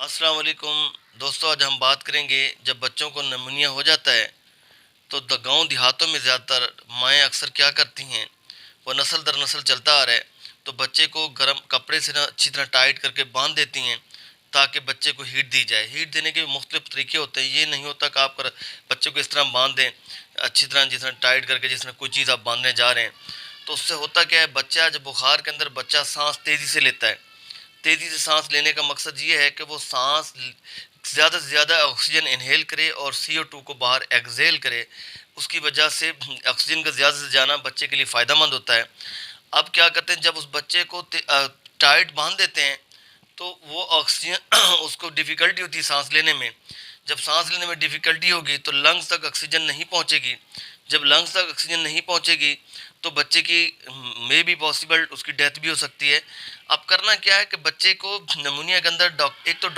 السلام علیکم دوستو، آج ہم بات کریں گے جب بچوں کو نمونیا ہو جاتا ہے تو گاؤں دیہاتوں میں زیادہ تر مائیں اکثر کیا کرتی ہیں، وہ نسل در نسل چلتا آ رہا ہے تو بچے کو گرم کپڑے سے نہ اچھی طرح ٹائٹ کر کے باندھ دیتی ہیں تاکہ بچے کو ہیٹ دی جائے۔ ہیٹ دینے کے بھی مختلف طریقے ہوتے ہیں، یہ نہیں ہوتا کہ آپ بچے کو اس طرح باندھ دیں اچھی طرح، جس طرح ٹائٹ کر کے، جس طرح کوئی چیز آپ باندھنے جا رہے ہیں۔ تو اس سے ہوتا کیا ہے، بچہ جب بخار کے اندر بچہ سانس تیزی سے لیتا ہے، تیزی سے سانس لینے کا مقصد یہ ہے کہ وہ سانس زیادہ سے زیادہ آکسیجن انہیل کرے اور CO2 کو باہر ایگزیل کرے۔ اس کی وجہ سے آکسیجن کا زیادہ سے جانا بچے کے لیے فائدہ مند ہوتا ہے۔ اب کیا کرتے ہیں، جب اس بچے کو ٹائٹ باندھ دیتے ہیں تو وہ آکسیجن اس کو ڈیفیکلٹی ہوتی ہے سانس لینے میں۔ جب سانس لینے میں ڈیفیکلٹی ہوگی تو لنگز تک آکسیجن نہیں پہنچے گی۔ جب لنگز تک آکسیجن نہیں پہنچے گی تو بچے کی مے بی پاسبل اس کی ڈیتھ بھی ہو سکتی ہے۔ اب کرنا کیا ہے کہ بچے کو نمونیا کے اندر ایک تو